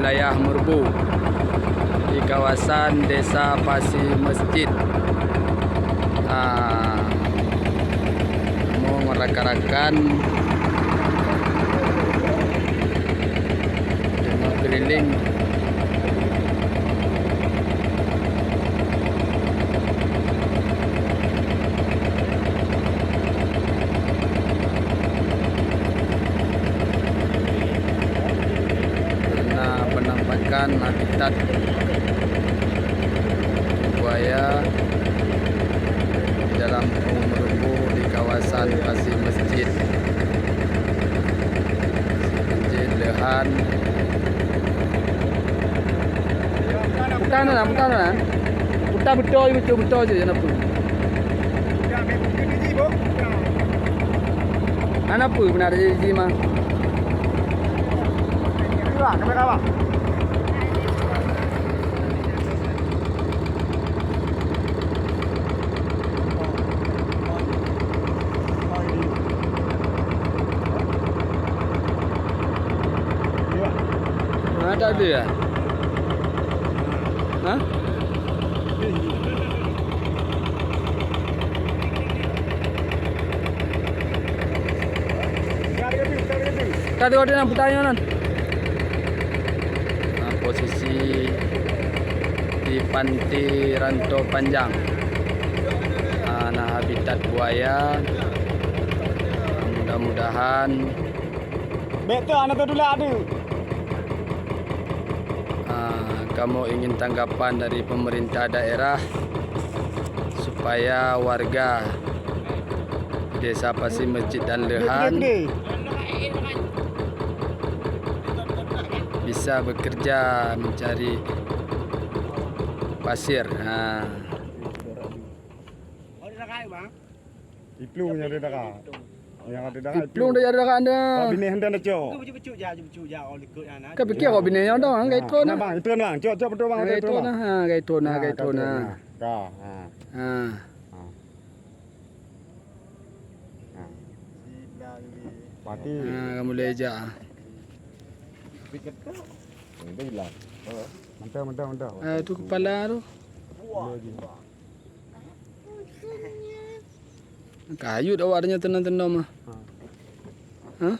wilayah Merbau di kawasan Desa Pasi Masjid. Mau merekan-rekan demo keliling penampakan habitat buaya di dalam Merbau di kawasan Pasi Masjid. Masjid Lehan. Bukan lah. Bukan betul je jangan apa. Apa benar je mah? Kamera apa? Tak ada ya? Hah? Tak ada orderan pertanyaan. Posisi di pantai Rantau Panjang. Nah, habitat buaya. Mudah-mudahan Betul, anak tu dulu ada. kamu ingin tanggapan dari pemerintah daerah supaya warga Desa Pasi Masjid dan Lehan bisa bekerja mencari pasir. Iplung yang ada dah. Yang ada dah. Iplung dah ada kat anda. Bini hendak nak cok. Becut je all ikut anak. Kau fikir kau bini yang dah gai tu Nah nah. bang, itu bang. Cok betul bang. Gai tu nah. Gai tu nah. Kah. Pati. Kamu boleh ajak. Itu hilang. Mantap. Tu kepala tu. Kayu dah awaknya tenang-tenang mah. Hah?